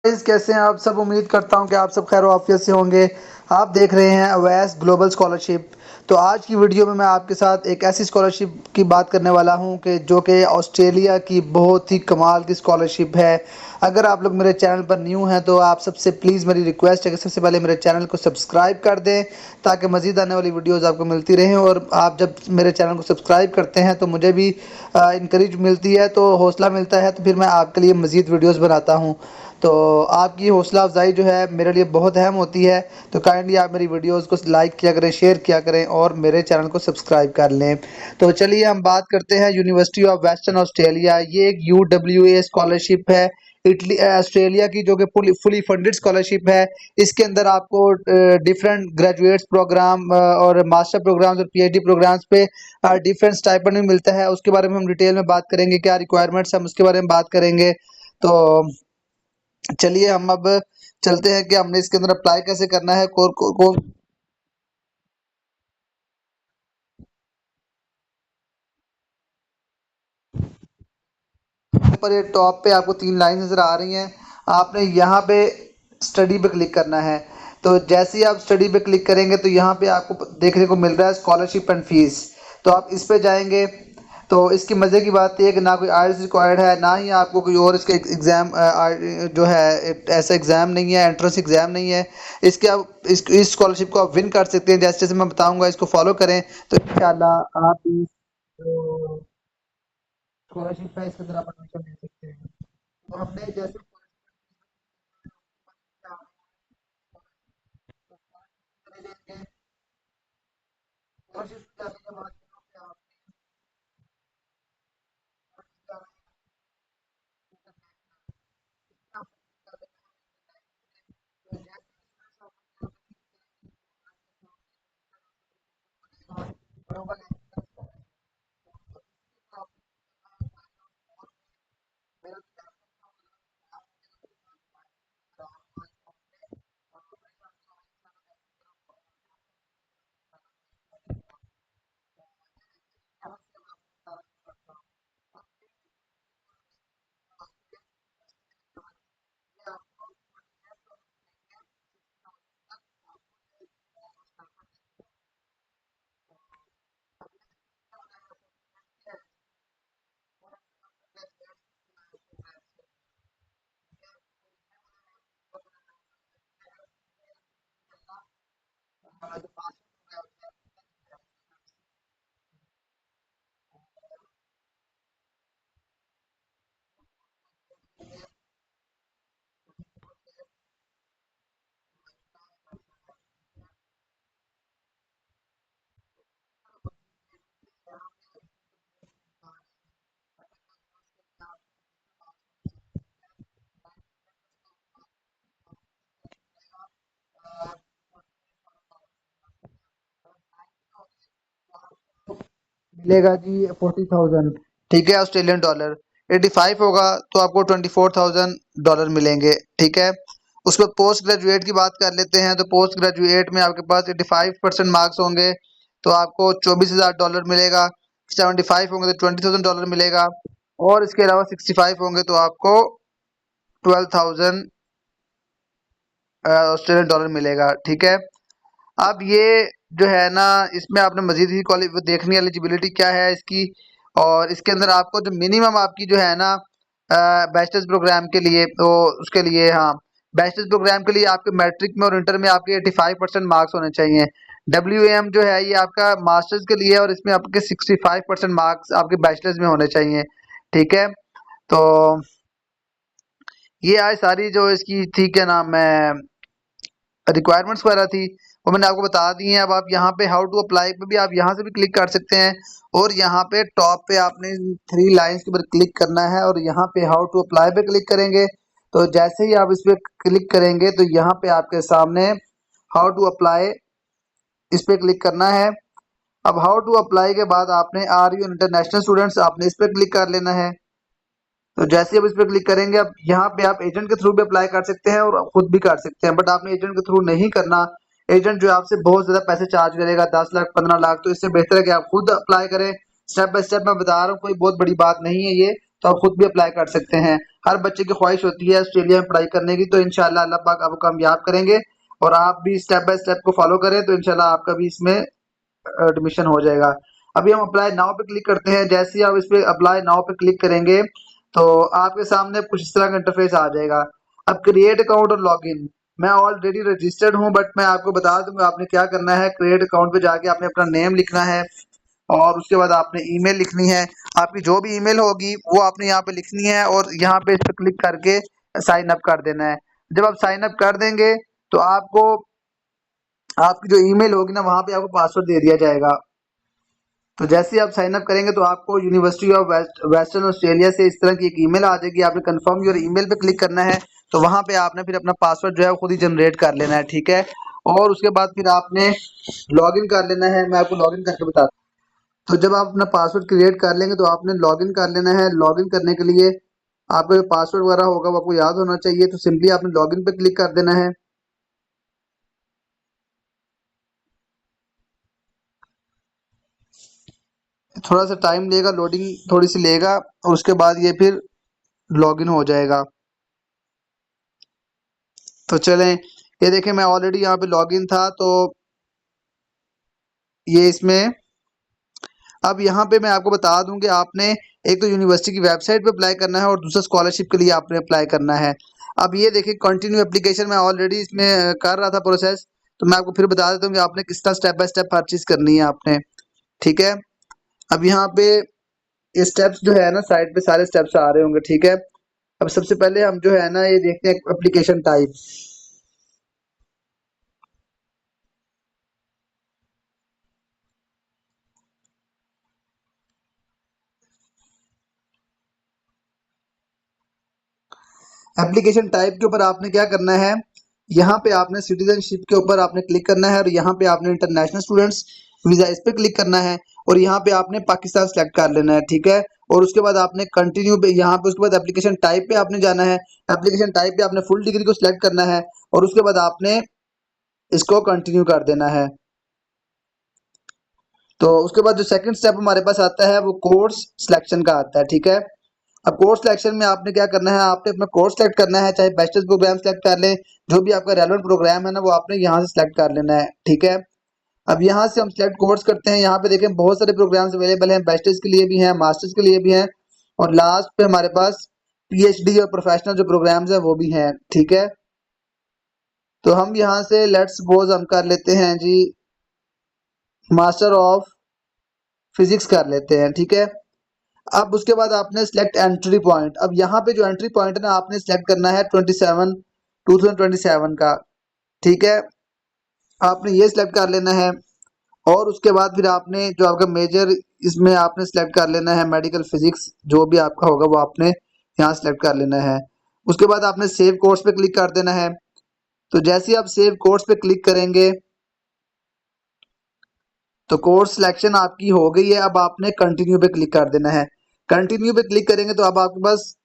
Guys, कैसे हैं आप सब। उम्मीद करता हूं कि आप सब खैर आफियत से होंगे। आप देख रहे हैं अवैस ग्लोबल स्कॉलरशिप। तो आज की वीडियो में मैं आपके साथ एक ऐसी स्कॉलरशिप की बात करने वाला हूं कि जो कि ऑस्ट्रेलिया की बहुत ही कमाल की स्कॉलरशिप है। अगर आप लोग मेरे चैनल पर न्यू हैं तो आप सबसे प्लीज़ मेरी रिक्वेस्ट है कि सबसे पहले मेरे चैनल को सब्सक्राइब कर दें, ताकि मज़ीद आने वाली वीडियोज़ आपको मिलती रहें। और आप जब मेरे चैनल को सब्सक्राइब करते हैं तो मुझे भी इंकरेज मिलती है, तो हौसला मिलता है, तो फिर मैं आपके लिए मज़ीद वीडियोज़ बनाता हूँ। तो आपकी हौसला अफजाई जो है मेरे लिए बहुत अहम होती है। तो काइंडली आप मेरी वीडियोस को लाइक किया करें, शेयर किया करें और मेरे चैनल को सब्सक्राइब कर लें। तो चलिए हम बात करते हैं यूनिवर्सिटी ऑफ वेस्टर्न ऑस्ट्रेलिया। ये एक UWA स्कॉलरशिप है, इटली ऑस्ट्रेलिया की, जो कि फुली फंडेड स्कॉलरशिप है। इसके अंदर आपको डिफरेंट ग्रेजुएट्स प्रोग्राम और मास्टर प्रोग्राम्स और PhD प्रोग्राम्स पे डिफरेंट स्टाइपेंड भी मिलता है। उसके बारे में हम डिटेल में बात करेंगे, क्या रिक्वायरमेंट्स हम उसके बारे में बात करेंगे। तो चलिए हम अब चलते हैं कि हमने इसके अंदर अप्लाई कैसे करना है। कौन पर ये टॉप पे आपको 3 लाइन नज़र आ रही हैं। आपने यहाँ पे स्टडी पे क्लिक करना है। तो जैसे ही आप स्टडी पे क्लिक करेंगे तो यहाँ पे आपको देखने को मिल रहा है स्कॉलरशिप एंड फीस। तो आप इस पे जाएंगे। तो इसकी मज़े की बात यह है कि ना कोई आइल्स रिक्वायर्ड है, ना ही आपको कोई और इसका एग्ज़ाम जो है ऐसा एग्ज़ाम नहीं है, एंट्रेंस एग्ज़ाम नहीं है। इसके आप इस स्कॉलरशिप को आप विन कर सकते हैं। जैसे जैसे मैं बताऊंगा, इसको फॉलो करें तो इंशाल्लाह आप इस जो स्कॉलरशिप है इसके अंदर आप एडमिशन ले सकते हैं। तो हमने जैसे स्कॉलरशिप जाने के बाद मिलेगा जी 40,000। ठीक है, ऑस्ट्रेलियन डॉलर। 85 होगा तो आपको $24,000 मिलेंगे। ठीक है। उसके बाद पोस्ट ग्रेजुएट की बात कर लेते हैं। तो पोस्ट ग्रेजुएट में आपके पास 85% मार्क्स होंगे तो आपको $24,000 मिलेगा। 75 होंगे तो $20,000 मिलेगा। और इसके अलावा 65 होंगे तो आपको 12,000 ऑस्ट्रेलियन डॉलर मिलेगा। ठीक है। अब ये जो है ना, इसमें आपने मजीद ही देखनी है एलिजिबिलिटी क्या है इसकी। और इसके अंदर आपको जो मिनिमम आपकी जो है ना बैचलर्स प्रोग्राम के लिए, तो उसके लिए हाँ, बैचलर्स प्रोग्राम के लिए आपके मैट्रिक में और इंटर में आपके 85% मार्क्स होने चाहिए। WAM जो है ये आपका मास्टर्स के लिए है और इसमें आपके 65% मार्क्स आपके बैचलर्स में होने चाहिए। ठीक है। तो ये आज सारी जो इसकी थी, क्या नाम है, रिक्वायरमेंट्स वगैरह थी, वो मैंने आपको बता दी हैं। अब आप यहाँ पे हाउ टू अप्लाई पे भी आप यहाँ से भी क्लिक कर सकते हैं। और यहाँ पे टॉप पे आपने 3 लाइन्स के ऊपर क्लिक करना है और यहाँ पे हाउ टू अप्लाई पे क्लिक करेंगे। तो जैसे ही आप इस पे क्लिक करेंगे तो यहाँ पे आपके सामने हाउ टू अप्लाई, इस पे क्लिक करना है। अब हाउ टू अप्लाई के बाद आपने आर यू इंटरनेशनल स्टूडेंट्स, आपने इस पे क्लिक कर लेना है। तो जैसे ही आप इस पे क्लिक करेंगे, अब यहाँ पे आप एजेंट के थ्रू भी अप्लाई कर सकते हैं और खुद भी कर सकते हैं, बट आपने एजेंट के थ्रू नहीं करना। एजेंट जो है आपसे बहुत ज्यादा पैसे चार्ज करेगा, 10 लाख 15 लाख। तो इससे बेहतर है कि आप खुद अप्लाई करें। स्टेप बाय स्टेप मैं बता रहा हूँ, कोई बहुत बड़ी बात नहीं है ये। तो आप खुद भी अप्लाई कर सकते हैं। हर बच्चे की ख्वाहिश होती है ऑस्ट्रेलिया में पढ़ाई करने की, तो इंशाल्लाह अल्लाह पाक आपको कामयाब करेंगे और आप भी स्टेप बाय स्टेप को फॉलो करें तो इंशाल्लाह आपका भी इसमें एडमिशन हो जाएगा। अभी हम अप्लाई नाउ पे क्लिक करते हैं। जैसे ही आप इस पे अप्लाई नाउ पे क्लिक करेंगे तो आपके सामने कुछ इस तरह का इंटरफेस आ जाएगा। अब क्रिएट अकाउंट और लॉगिन, मैं ऑलरेडी रजिस्टर्ड हूं बट मैं आपको बता दूंगा आपने क्या करना है। क्रिएट अकाउंट पे जाके आपने अपना नेम लिखना है और उसके बाद आपने ईमेल लिखनी है। आपकी जो भी ईमेल होगी वो आपने यहाँ पे लिखनी है और यहाँ पे इस पे क्लिक करके साइन अप कर देना है। जब आप साइन अप कर देंगे तो आपको आपकी जो ईमेल होगी ना वहां पे आपको पासवर्ड दे दिया जाएगा। तो जैसे ही आप साइन अप करेंगे तो आपको यूनिवर्सिटी ऑफ वेस्टर्न ऑस्ट्रेलिया से इस तरह की एक ईमेल आ जाएगी। आपने कंफर्म योर ईमेल पे क्लिक करना है तो वहां पे आपने फिर अपना पासवर्ड जो है वो खुद ही जनरेट कर लेना है, ठीक है। और उसके बाद फिर आपने लॉगिन कर लेना है। मैं आपको लॉगिन करके बताता हूँ। तो जब आप अपना पासवर्ड क्रिएट कर लेंगे तो आपने लॉगिन कर लेना है। लॉगिन करने के लिए आपका जो पासवर्ड वगैरह होगा वो आपको याद होना चाहिए, तो सिंपली आपने लॉगिन पे क्लिक कर देना है। थोड़ा सा टाइम लेगा, लोडिंग थोड़ी सी लेगा और उसके बाद ये फिर लॉगिन हो जाएगा। तो चलें, ये देखें मैं ऑलरेडी यहाँ पे लॉगिन था तो ये इसमें अब यहाँ पे मैं आपको बता दूं कि आपने एक तो यूनिवर्सिटी की वेबसाइट पे अप्लाई करना है और दूसरा स्कॉलरशिप के लिए आपने अप्लाई करना है। अब ये देखिए कंटिन्यू एप्लीकेशन मैं ऑलरेडी इसमें कर रहा था प्रोसेस, तो मैं आपको फिर बता देता हूँ कि आपने किस तरह स्टेप बाय स्टेप हर चीज़ करनी है आपने, ठीक है। अब यहाँ पे ये स्टेप्स जो है ना साइड पे सारे स्टेप्स आ रहे होंगे, ठीक है। अब सबसे पहले हम जो है ना ये देखते हैं एप्लीकेशन टाइप। एप्लीकेशन टाइप के ऊपर आपने क्या करना है, यहाँ पे आपने सिटीजनशिप के ऊपर आपने क्लिक करना है और यहाँ पे आपने इंटरनेशनल स्टूडेंट्स वीजा इस पे क्लिक करना है और यहाँ पे आपने पाकिस्तान सेलेक्ट कर लेना है, ठीक है। और उसके बाद आपने कंटिन्यू पे यहाँ पे उसके बाद एप्लीकेशन टाइप पे आपने जाना है। एप्लीकेशन टाइप पे आपने फुल डिग्री को सिलेक्ट करना है और उसके बाद आपने इसको कंटिन्यू कर देना है। तो उसके बाद जो सेकंड स्टेप हमारे पास आता है वो कोर्स सिलेक्शन का आता है, ठीक है। अब कोर्स सिलेक्शन में आपने क्या करना है, आपने अपना कोर्स सेलेक्ट करना है, चाहे बैचलर्स प्रोग्राम सेलेक्ट कर लें, जो भी आपका रेलेवेंट प्रोग्राम है ना वो आपने यहाँ से सिलेक्ट कर लेना है, ठीक है। अब यहाँ से हम सिलेक्ट कोर्स करते हैं। यहाँ पे देखें बहुत सारे प्रोग्राम्स अवेलेबल हैं, बैचलर्स के लिए भी हैं, मास्टर्स के लिए भी हैं और लास्ट पे हमारे पास पीएचडी और प्रोफेशनल जो प्रोग्राम्स हैं वो भी हैं, ठीक है। तो हम यहाँ से लेट्स सपोज हम कर लेते हैं जी मास्टर ऑफ फिजिक्स कर लेते हैं, ठीक है। अब उसके बाद आपने सिलेक्ट एंट्री पॉइंट। अब यहाँ पे जो एंट्री पॉइंट है ना आपने सिलेक्ट करना है 2027 का, ठीक है। आपने ये सिलेक्ट कर लेना है और उसके बाद फिर आपने जो आपका मेजर इसमें आपने सिलेक्ट कर लेना है मेडिकल फिजिक्स, जो भी आपका होगा वो आपने यहाँ सिलेक्ट कर लेना है। उसके बाद आपने सेव कोर्स पे क्लिक कर देना है। तो जैसे ही आप सेव कोर्स पे क्लिक करेंगे तो कोर्स सिलेक्शन आपकी हो गई है। अब आपने कंटिन्यू पे क्लिक कर देना है। कंटिन्यू पे क्लिक करेंगे तो अब आपके पास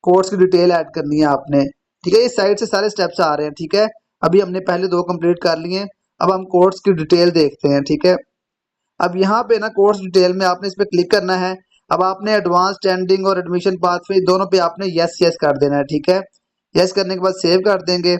कोर्स की डिटेल ऐड करनी है आपने, ठीक है। इस साइड से सारे स्टेप्स आ रहे हैं, ठीक है। अभी हमने पहले दो कंप्लीट कर लिए, अब हम कोर्स की डिटेल देखते हैं, ठीक है। अब यहाँ पे ना कोर्स डिटेल में आपने इस पे क्लिक करना है। अब आपने एडवांस स्टैंडिंग और एडमिशन पाथवे दोनों पे आपने यस यस कर देना है, ठीक है। यस करने के बाद सेव कर देंगे।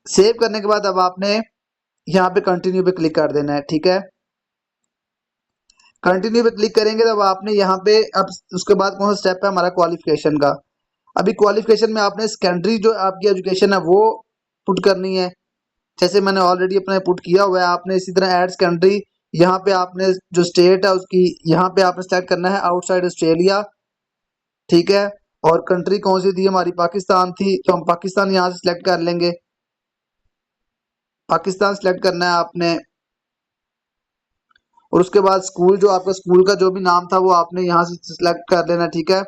सेव करने के बाद अब आपने यहाँ पे कंटिन्यू पे क्लिक कर देना है, ठीक है। कंटिन्यू पे क्लिक करेंगे तब आपने यहाँ पे अब उसके बाद कौन सा स्टेप है हमारा क्वालिफिकेशन का। अभी क्वालिफिकेशन में आपने सेकेंडरी जो आपकी एजुकेशन है वो पुट करनी है, जैसे मैंने ऑलरेडी अपने पुट किया हुआ है। आपने इसी तरह ऐड सेकेंडरी, यहाँ पे आपने जो स्टेट है उसकी यहाँ पे आपने सेलेक्ट करना है आउटसाइड ऑस्ट्रेलिया, ठीक है। और कंट्री कौन सी थी हमारी, पाकिस्तान थी, तो हम पाकिस्तान यहाँ से सिलेक्ट कर लेंगे। पाकिस्तान सिलेक्ट करना है आपने और उसके बाद स्कूल जो आपका स्कूल का जो भी नाम था वो आपने यहाँ से सिलेक्ट कर लेना, ठीक है।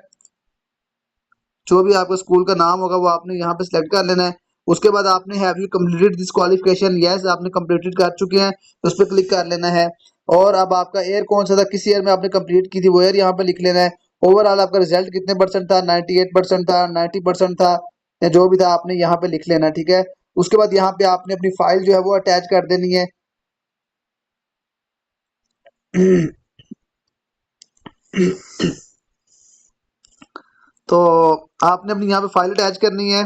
जो भी आपका स्कूल का नाम होगा वो आपने यहाँ पे सिलेक्ट कर लेना है। उसके बाद आपने have you completed this qualification, yes आपने कंप्लीटेड कर चुके हैं तो उस पर क्लिक कर लेना है। और अब आपका ईयर कौन सा था, किस ईयर में आपने कंप्लीट की थी वो ईयर यहाँ पे लिख लेना है। ओवरऑल आपका रिजल्ट कितने परसेंट था, 98% था, 90% था, या जो भी था आपने यहाँ पे लिख लेना, ठीक है। उसके बाद यहाँ पे आपने अपनी फाइल जो है वो अटैच कर देनी है। तो आपने अपनी यहाँ पे फाइल अटैच करनी है।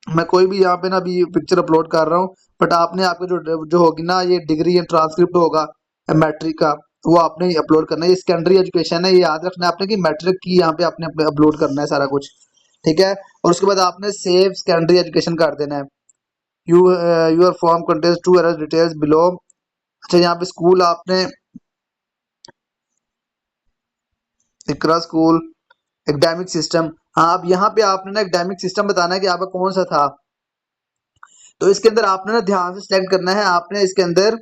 मैं कोई भी यहाँ पे ना अभी पिक्चर अपलोड कर रहा हूँ, बट आपने आपके जो जो होगी ना ये डिग्री या ट्रांसक्रिप्ट होगा मैट्रिक का, वो आपने ही अपलोड करना है। ये सेकेंडरी एजुकेशन है, ये याद रखना है आपने कि मैट्रिक की यहाँ पे आपने अपलोड करना है सारा कुछ, ठीक है। और उसके बाद आपने सेव सेकेंडरी एजुकेशन कर देना है। Your form contains two error details below. अच्छा, यहाँ पे स्कूल आपने इकरा स्कूल, एकेडमिक सिस्टम। हाँ, अब यहाँ पे आपने ना एकेडमिक सिस्टम बताना है कि आपका कौन सा था। तो इसके अंदर आपने ना ध्यान से सिलेक्ट करना है, आपने इसके अंदर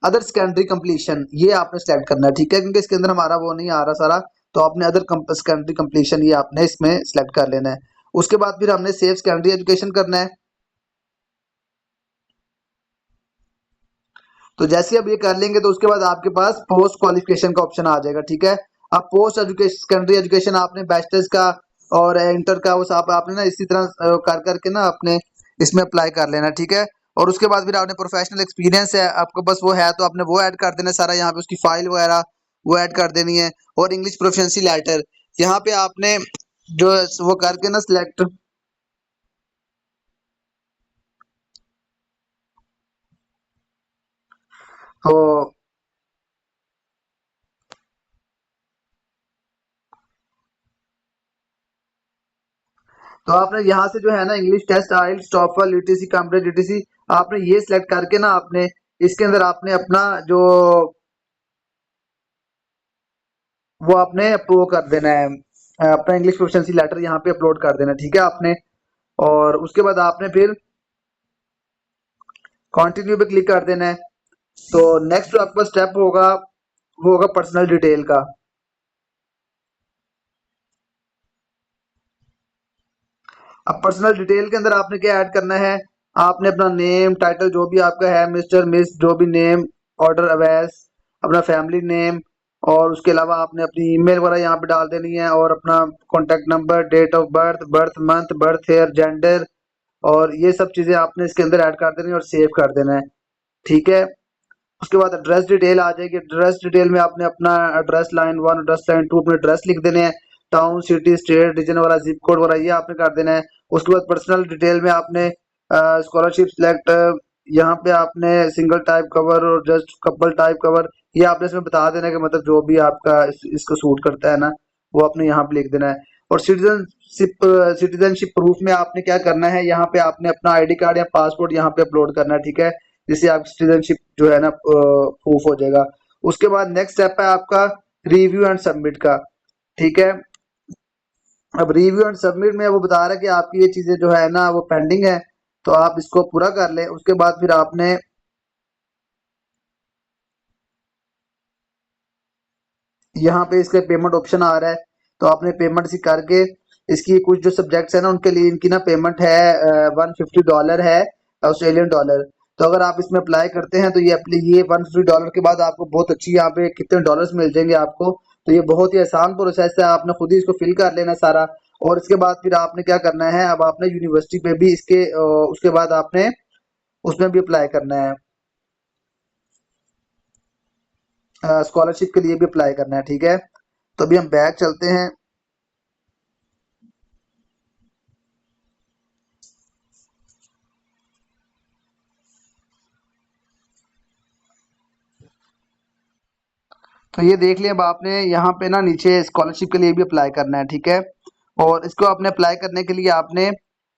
अदर सेकेंडरी कंप्लीशन ये आपने सेलेक्ट करना है, ठीक है, क्योंकि इसके अंदर हमारा वो नहीं आ रहा सारा। तो आपने अदर सेकेंडरी कंप्लीशन ये आपने इसमें सेलेक्ट कर लेना है। उसके बाद फिर हमने सेव सेकेंडरी एजुकेशन करना है। तो जैसे ही अब ये कर लेंगे तो उसके बाद आपके पास पोस्ट क्वालिफिकेशन का ऑप्शन आ जाएगा, ठीक है। अब पोस्ट एजुकेशन सेकेंडरी एजुकेशन आपने बैचलर्स का और इंटर का वो सब आपने ना इसी तरह कर करके ना अपने इसमें अप्लाई कर लेना, ठीक है। और उसके बाद फिर आपने प्रोफेशनल एक्सपीरियंस है आपको बस वो है तो आपने वो ऐड कर देना सारा, यहाँ पे उसकी फाइल वगैरह वो ऐड कर देनी है। और इंग्लिश प्रोफिशिएंसी लेटर यहाँ पे आपने जो वो करके ना सिलेक्ट। तो तो आपने यहाँ से जो है ना इंग्लिश टेस्ट, आइल्स, टॉफल, यूटीसी, कैम्ब्रिज, यूटीसी आपने ये सिलेक्ट करके ना आपने इसके अंदर आपने अपना जो वो आपने अप्रूव कर देना है, अपना इंग्लिश प्रोफिशिएंसी लेटर यहाँ पे अपलोड कर देना है, ठीक है आपने। और उसके बाद आपने फिर कंटिन्यू पे क्लिक कर देना है। तो नेक्स्ट जो आपका स्टेप होगा वो होगा पर्सनल डिटेल का। अब पर्सनल डिटेल के अंदर आपने क्या ऐड करना है, आपने अपना नेम टाइटल जो भी आपका है, मिस्टर मिस जो भी नेम, ऑर्डर अवैस, अपना फैमिली नेम, और उसके अलावा आपने अपनी ईमेल वगैरह यहाँ पे डाल देनी है, और अपना contact number, date of birth, birth month, birth year, gender, और ये सब चीज़ें आपने इसके अंदर ऐड कर देनी है और सेव कर देना है, ठीक है। उसके बाद एड्रेस डिटेल आ जाएगी। एड्रेस डिटेल में आपने अपना address line one, address line two अपने एड्रेस लिख देने हैं, टाउन, सिटी, स्टेट, रीजन वाला, जिप कोड वाला ये आपने कर देना है। उसके बाद पर्सनल डिटेल में आपने स्कॉलरशिप सिलेक्ट, यहाँ पे आपने सिंगल टाइप कवर और जस्ट कपल टाइप कवर ये आपने इसमें बता देना है कि मतलब जो भी आपका इसको सूट करता है ना वो आपने यहाँ पे लिख देना है। और सिटीजनशिप प्रूफ में आपने क्या करना है, यहाँ पे आपने अपना आईडी कार्ड या पासपोर्ट यहाँ पे अपलोड करना है, ठीक है, जिससे आप सिटीजनशिप जो है ना प्रूफ हो जाएगा। उसके बाद नेक्स्ट स्टेप है आपका रिव्यू एंड सबमिट का, ठीक है। अब रिव्यू एंड सबमिट में वो बता रहा है कि आपकी ये चीजें जो है ना वो पेंडिंग है, तो आप इसको पूरा कर लें। उसके बाद फिर आपने यहाँ पे इसका पेमेंट ऑप्शन आ रहा है, तो आपने पेमेंट सी करके इसकी कुछ जो सब्जेक्ट्स है ना उनके लिए इनकी ना पेमेंट है $150 है, ऑस्ट्रेलियन डॉलर। तो अगर आप इसमें अप्लाई करते हैं तो ये $150 के बाद आपको बहुत अच्छी यहाँ पे कितने डॉलर्स मिल जाएंगे आपको। तो ये बहुत ही आसान प्रोसेस है, आपने खुद ही इसको फिल कर लेना सारा। और इसके बाद फिर आपने क्या करना है, अब आपने यूनिवर्सिटी पे भी इसके उसके बाद आपने उसमें भी अप्लाई करना है, स्कॉलरशिप के लिए भी अप्लाई करना है, ठीक है। तो अभी हम बैक चलते हैं। तो ये देख लिया, अब आपने यहाँ पे ना नीचे स्कॉलरशिप के लिए भी अप्लाई करना है, ठीक है। और इसको आपने अप्लाई करने के लिए आपने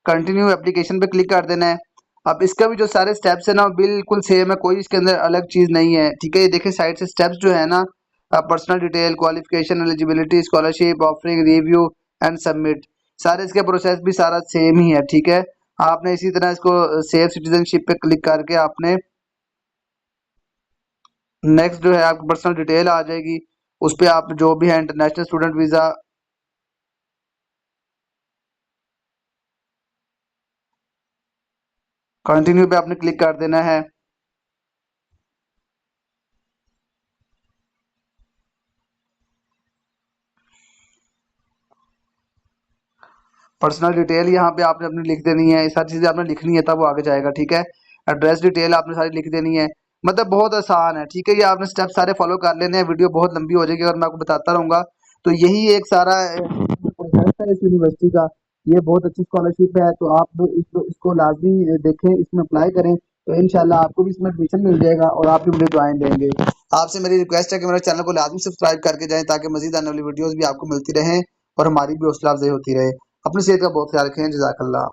कंटिन्यू एप्लीकेशन पे क्लिक कर देना है। अब इसका भी जो सारे स्टेप्स है ना वो बिल्कुल सेम है, कोई इसके अंदर अलग चीज़ नहीं है, ठीक है। ये देखिए साइड से स्टेप्स जो है ना, personal detail, qualification, eligibility, scholarship offering, review and submit, सारे इसके प्रोसेस भी सारा सेम ही है, ठीक है। आपने इसी तरह इसको सेव सिटीजनशिप पे क्लिक करके आपने नेक्स्ट जो है आपकी पर्सनल डिटेल आ जाएगी, उस पर आप जो भी है इंटरनेशनल स्टूडेंट वीज़ा, कंटिन्यू पे आपने क्लिक कर देना है। पर्सनल डिटेल यहाँ पे आपने अपनी लिख देनी है, ये सारी चीज़ें आपने लिखनी है तब वो आगे जाएगा, ठीक है। एड्रेस डिटेल आपने सारी लिख देनी है। मतलब बहुत आसान है। ठीक है, ये आपने स्टेप सारे फॉलो कर लेने हैं, वीडियो बहुत लंबी हो जाएगी अगर मैं आपको बताता रहूंगा। तो यही एक सारा प्रोसेस है इस यूनिवर्सिटी का। ये बहुत अच्छी स्कॉलरशिप है, तो आप इसको लाजमी देखें, इसमें अप्लाई करें, तो इंशाल्लाह आपको भी इसमें एडमिशन मिल जाएगा और आप भी मुझे ज्वाइन देंगे। आपसे मेरी रिक्वेस्ट है कि मेरे चैनल को लाजमी सब्सक्राइब करके जाएं, ताकि मजीद आने वाली वीडियोस भी आपको मिलती रहें और हमारी भी हौसला अफजाई होती रहे। अपनी सेहत का बहुत ख्याल रखें। जज़ाकल्लाह।